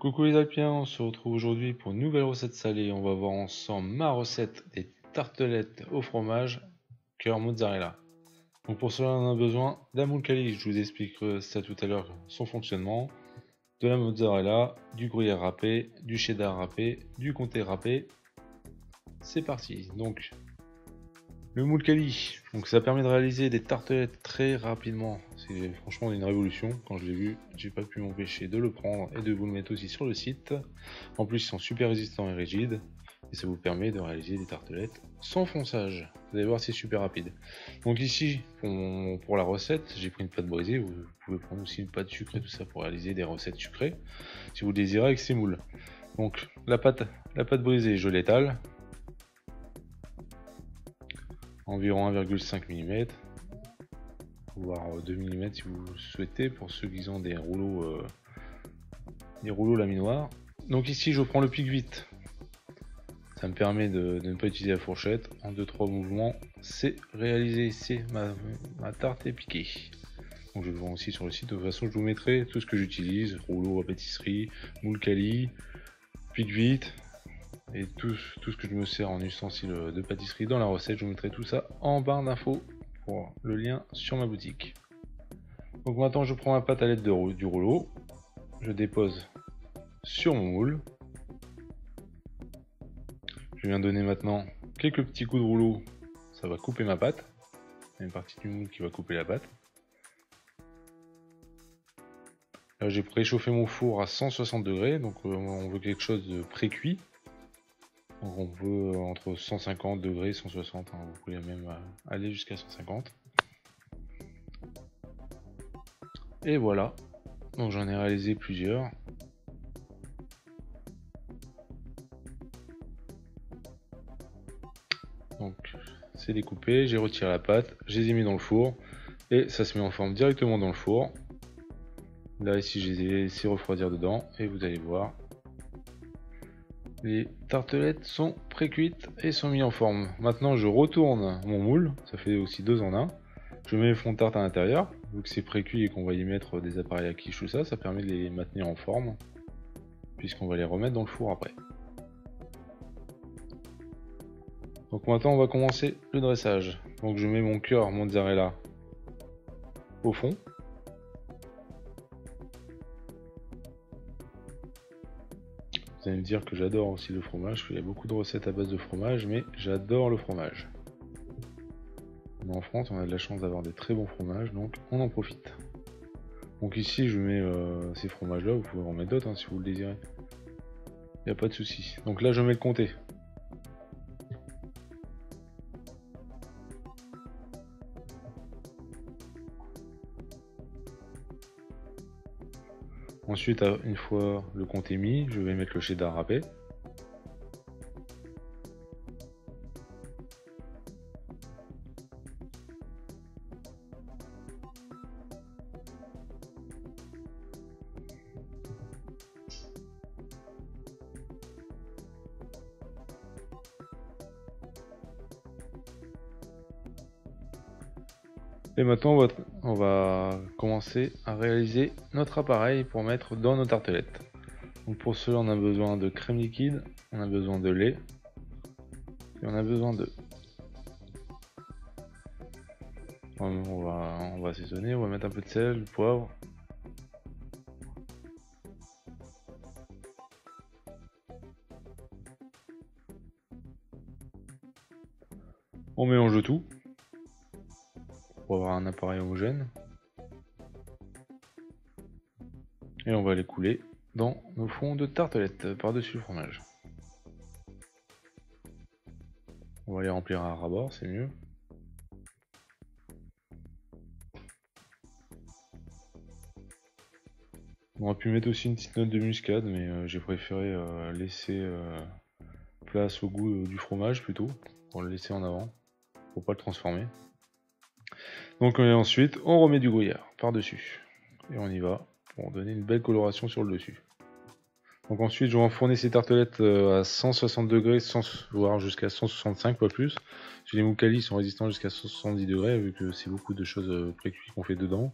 Coucou les Alpiens, on se retrouve aujourd'hui pour une nouvelle recette salée. On va voir ensemble ma recette des tartelettes au fromage cœur mozzarella. Donc pour cela on a besoin d'un moule calice, je vous expliquerai ça tout à l'heure, son fonctionnement, de la mozzarella, du gruyère râpé, du cheddar râpé, du comté râpé. C'est parti. Donc le moule calice, donc ça permet de réaliser des tartelettes très rapidement. C'est franchement une révolution. Quand je l'ai vu, j'ai pas pu m'empêcher de le prendre et de vous le mettre aussi sur le site. En plus, ils sont super résistants et rigides et ça vous permet de réaliser des tartelettes sans fonçage. Vous allez voir, c'est super rapide. Donc ici, pour la recette, j'ai pris une pâte brisée. Vous pouvez prendre aussi une pâte sucrée, tout ça pour réaliser des recettes sucrées si vous le désirez avec ces moules. Donc la pâte brisée, je l'étale. Environ 1,5 mm, voire 2 mm si vous le souhaitez, pour ceux qui ont des rouleaux laminoirs. Donc ici je prends le pique-vite, ça me permet de ne pas utiliser la fourchette. En 2-3 mouvements c'est réalisé, c'est ma tarte est piquée. Donc je le vends aussi sur le site. De toute façon je vous mettrai tout ce que j'utilise, rouleau à pâtisserie, moule cali, pique-vite et tout ce que je me sers en ustensile de pâtisserie dans la recette. Je vous mettrai tout ça en barre d'infos pour le lien sur ma boutique. Donc maintenant je prends ma pâte à l'aide du rouleau, je dépose sur mon moule. Je viens donner maintenant quelques petits coups de rouleau, ça va couper ma pâte. Il y a une partie du moule qui va couper la pâte. Là j'ai préchauffé mon four à 160 degrés, donc on veut quelque chose de pré-cuit. Donc on veut entre 150 degrés et 160, hein, vous pouvez même aller jusqu'à 150. Et voilà, donc j'en ai réalisé plusieurs. Donc c'est découpé, j'ai retiré la pâte, je les ai mis dans le four et ça se met en forme directement dans le four. Là ici je les ai laissés refroidir dedans et vous allez voir, les tartelettes sont pré-cuites et sont mises en forme. Maintenant je retourne mon moule, ça fait aussi 2 en 1. Je mets les fonds de tarte à l'intérieur, vu que c'est pré-cuit et qu'on va y mettre des appareils à quiche, tout ça, ça permet de les maintenir en forme, puisqu'on va les remettre dans le four après. Donc maintenant on va commencer le dressage. Donc je mets mon cœur mozzarella au fond. Vous allez me dire que j'adore aussi le fromage, il y a beaucoup de recettes à base de fromage, mais j'adore le fromage. En France, on a de la chance d'avoir des très bons fromages, donc on en profite. Donc ici, je mets ces fromages-là, vous pouvez en mettre d'autres hein, si vous le désirez. Il n'y a pas de souci. Donc là, je mets le comté. Ensuite, une fois le comté mis, je vais mettre le cheddar râpé. Et maintenant on va commencer à réaliser notre appareil pour mettre dans nos tartelettes. Donc pour cela on a besoin de crème liquide, on a besoin de lait et on a besoin d'œufs. On va assaisonner, on va mettre un peu de sel, du poivre. On mélange tout pour avoir un appareil homogène et on va les couler dans nos fonds de tartelettes par-dessus le fromage. On va les remplir à ras-bord, c'est mieux. On aurait pu mettre aussi une petite note de muscade, mais j'ai préféré laisser place au goût du fromage plutôt, pour le laisser en avant, pour pas le transformer. Donc ensuite, on remet du gruyère par-dessus. Et on y va pour donner une belle coloration sur le dessus. Donc ensuite, je vais enfourner ces tartelettes à 160 degrés, voire jusqu'à 165, pas plus. Les moules cali sont résistants jusqu'à 170 degrés, vu que c'est beaucoup de choses pré-cuites qu'on fait dedans.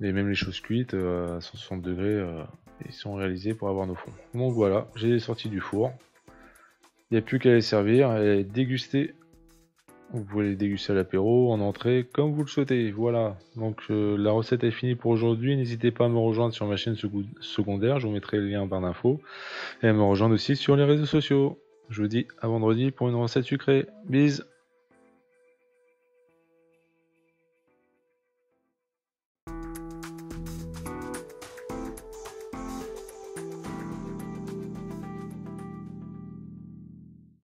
Et même les choses cuites à 160 degrés, Ils sont réalisés pour avoir nos fonds. Donc voilà, j'ai les sorties du four. Il n'y a plus qu'à les servir et les déguster. Vous pouvez les déguster à l'apéro, en entrée, comme vous le souhaitez. Voilà, donc la recette est finie pour aujourd'hui. N'hésitez pas à me rejoindre sur ma chaîne secondaire, je vous mettrai le lien en barre d'infos. Et à me rejoindre aussi sur les réseaux sociaux. Je vous dis à vendredi pour une recette sucrée. Bis!